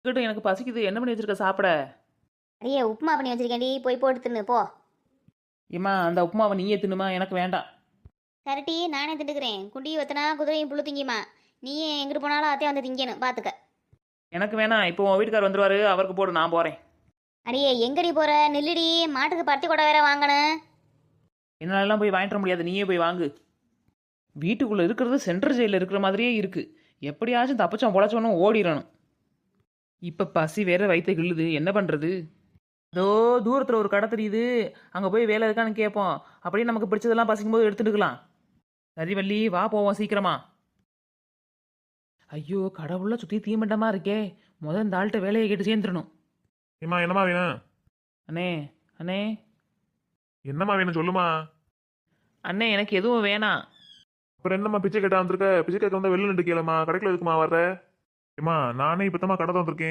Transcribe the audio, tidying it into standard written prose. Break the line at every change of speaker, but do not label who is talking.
இருக்கட்டும், எனக்கு பசிக்குது. என்ன பண்ணி வச்சிருக்க சாப்பிட?
அடியே உப்புமா பண்ணி வச்சிருக்கேன்டி, போய் போட்டு தின்னு போ.
ஏம்மா அந்த உப்புமாவை நீயே தின்னுமா, எனக்கு வேண்டாம்.
கரட்டி நானே திண்டுக்கிறேன். குண்டி வத்தனா குதிரையும் புழு திங்கிமா. நீயே எங்கிட்டு போனாலும் அத்தையும் வந்து திங்கணும் பார்த்துக்க.
எனக்கு வேணாம். இப்போ உன் வீட்டுக்கார் வந்துருவாரு, அவருக்கு போடு, நான் போறேன்.
அடியே எங்கடி போற? நில்லுடி, மாட்டுக்கு பருத்தி கொடை வேற வாங்கணும்.
என்னாலலாம் போய் வாங்கிட்டு வர முடியாது, நீயே போய் வாங்கு. வீட்டுக்குள்ள இருக்கிறது சென்ட்ரல் ஜெயிலில் இருக்கிற மாதிரியே இருக்கு. எப்படியாச்சும் தப்பிச்சோம் பொழைச்சோன்னு ஓடிடணும். இப்போ பசி வேற வயிற்று கிள்ளுது, என்ன பண்றது? அதோ தூரத்தில் ஒரு கடை தெரியுது, அங்கே போய் வேலை இருக்கான்னு கேட்போம். அப்படியே நமக்கு பிடிச்சதெல்லாம் பசிக்கும்போது எடுத்துட்டுக்கலாம். சரி வள்ளி, வா போவோம் சீக்கிரமா. ஐயோ கடவுள சுற்றி தீமண்டமா இருக்கே. முதல் இந்த ஆள்கிட்ட வேலையை கேட்டு சேர்ந்துடணும்.
ஏம்மா என்னம்மா வேணும்?
அண்ணே, அண்ணே,
என்னம்மா வேணும் சொல்லுமா.
அண்ணே எனக்கு எதுவும் வேணாம்.
அப்புறம் என்னம்மா பிச்சை கேட்டா வந்திருக்க? பிச்சை கேட்க வந்தா வெளில நின்று கேளம்மா, கடைக்குள்ள எதுக்குமா வர்ற? ஏம்மா நானே இப்போதாம்மா கடை வந்திருக்கேன்.